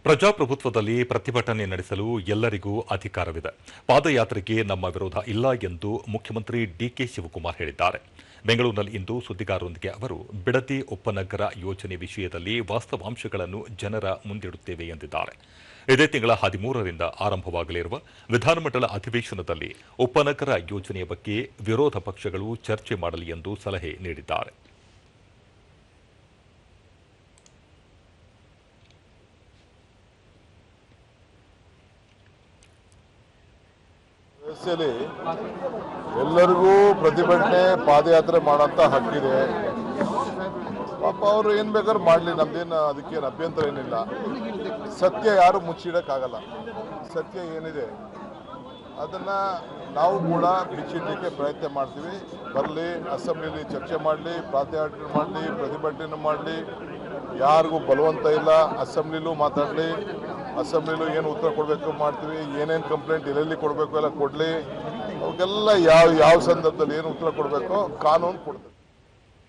ಪ್ರಜಾಪ್ರಭುತ್ವದಲ್ಲಿ ಪ್ರತಿಭಟನೆ ನಡೆಸಲು ಎಲ್ಲರಿಗೂ ಅಧಿಕಾರವಿದೆ. ಪಾದಯಾತ್ರೆಗೆ ನಮ್ಮ ವಿರೋಧ ಇಲ್ಲ ಎಂದು ಮುಖ್ಯಮಂತ್ರಿ ಡಿಕೆ ಶಿವಕುಮಾರ್ ಹೇಳಿದ್ದಾರೆ. ಬೆಂಗಳೂರಿನಲ್ಲಿಂದು ಸುದ್ದಿಗಾರರೊಂದಿಗೆ ಅವರು ಬಿಡದಿ ಉಪನಗರ ಯೋಜನೆ ವಿಷಯದಲ್ಲಿ ವಾಸ್ತವಾಂಶಗಳನ್ನು ಜನರ ಮುಂದಿಡುತ್ತೇವೆ ಎಂದಿದ್ದಾರೆ. ಇದೇ ತಿಂಗಳ 13ರಿಂದ ಆರಂಭವಾಗಲಿರುವ ವಿಧಾನಮಂಡಲ ಅಧಿವೇಶನದಲ್ಲಿ ಉಪನಗರ ಯೋಜನೆಯ ಬಗ್ಗೆ ವಿರೋಧ ಪಕ್ಷಗಳು ಚರ್ಚೆ ಮಾಡಲಿ ಎಂದು ಸಲಹೆ ನೀಡಿದ್ದಾರೆ. ಎಲ್ಲರಿಗೂ ಪ್ರತಿಭಟನೆ ಪಾದಯಾತ್ರೆ ಮಾಡೋಂಥ ಹಕ್ಕಿದೆ. ಪಾಪ ಅವರು ಏನು ಬೇಕಾದ್ರೂ ಮಾಡಲಿ, ನಮ್ದೇನು ಅದಕ್ಕೇನು ಅಭ್ಯಂತರ ಏನಿಲ್ಲ. ಸತ್ಯ ಯಾರು ಮುಚ್ಚಿಡಕ್ಕಾಗಲ್ಲ. ಸತ್ಯ ಏನಿದೆ ಅದನ್ನು ನಾವು ಕೂಡ ಬಿಚ್ಚಿಡಲಿಕ್ಕೆ ಪ್ರಯತ್ನ ಮಾಡ್ತೀವಿ. ಬರಲಿ, ಅಸೆಂಬ್ಲಿಲಿ ಚರ್ಚೆ ಮಾಡಲಿ, ಪಾದಯಾತ್ರೆ ಮಾಡಲಿ, ಪ್ರತಿಭಟನೆ ಮಾಡಲಿ, ಯಾರಿಗೂ ಬಲವಂತ ಇಲ್ಲ. ಅಸೆಂಬ್ಲಿಲೂ ಮಾತಾಡಲಿ, ಅಸೆಂಬ್ಲಿಲೂ ಏನು ಉತ್ತರ ಕೊಡಬೇಕು ಮಾಡ್ತೀವಿ. ಏನೇನು ಕಂಪ್ಲೇಂಟ್ ಎಲ್ಲೆಲ್ಲಿ ಕೊಡಬೇಕು ಎಲ್ಲ ಕೊಡಲಿ. ಅವಕ್ಕೆಲ್ಲ ಯಾವ ಸಂದರ್ಭದಲ್ಲಿ ಏನು ಉತ್ತರ ಕೊಡಬೇಕೋ ಕಾನೂನು ಕೊಡ್ತೀವಿ.